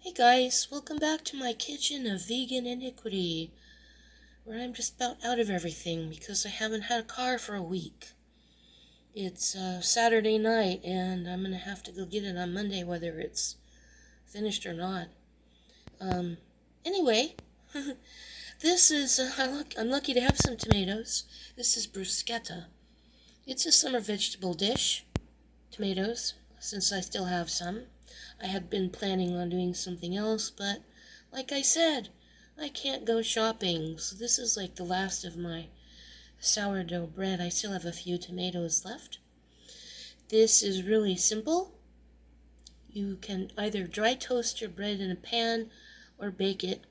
Hey guys, welcome back to my kitchen of vegan iniquity, where I'm just about out of everything because I haven't had a car for a week. It's Saturday night and I'm gonna have to go get it on Monday whether it's finished or not. Um, anyway, this is, I'm lucky to have some tomatoes. This is bruschetta. It's a summer vegetable dish. Tomatoes, since I still have some. I had been planning on doing something else, but like I said, I can't go shopping, so this is like the last of my sourdough bread. I still have a few tomatoes left. This is really simple. You can either dry toast your bread in a pan or bake it.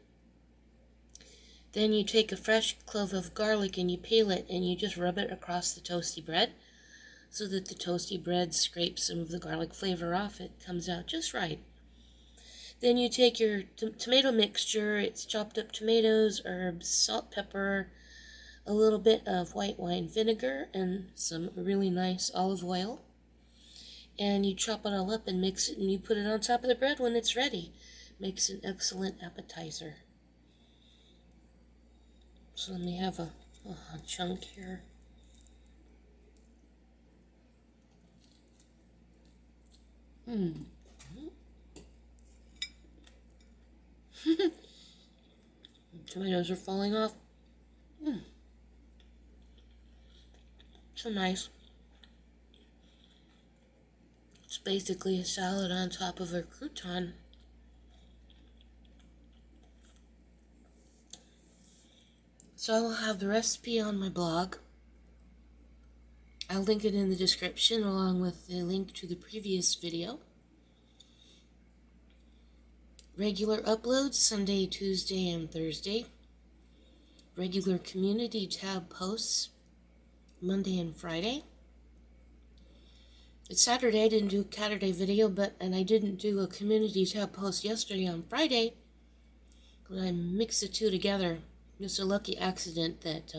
Then you take a fresh clove of garlic and you peel it and you just rub it across the toasty bread so that the toasty bread scrapes some of the garlic flavor off. It comes out just right. Then you take your tomato mixture. It's chopped up tomatoes, herbs, salt, pepper, a little bit of white wine vinegar, and some really nice olive oil. And you chop it all up and mix it, and you put it on top of the bread when it's ready. Makes an excellent appetizer. So let me have a chunk here. Tomatoes are falling off. So nice. It's basically a salad on top of a crouton. So I will have the recipe on my blog. I'll link it in the description along with the link to the previous video. Regular uploads Sunday, Tuesday, and Thursday. Regular community tab posts Monday and Friday. It's Saturday. I didn't do a Saturday video, and I didn't do a community tab post yesterday on Friday. But I mixed the two together. It's a lucky accident that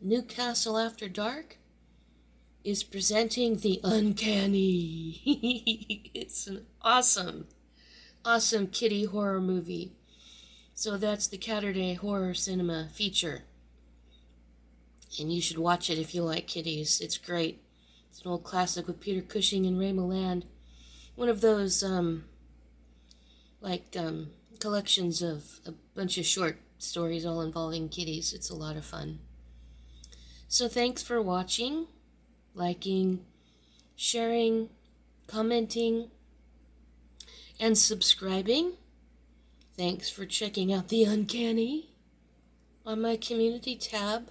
Newcastle After Dark is presenting The Uncanny. It's an awesome kitty horror movie. So that's the Saturday horror cinema feature. And you should watch it if you like kitties. It's great. It's an old classic with Peter Cushing and Ray Milland. One of those collections of a bunch of short stories all involving kitties. It's a lot of fun. So thanks for watching, liking, sharing, commenting, and subscribing. Thanks for checking out The Uncanny on my community tab.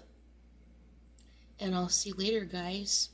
And I'll see you later, guys.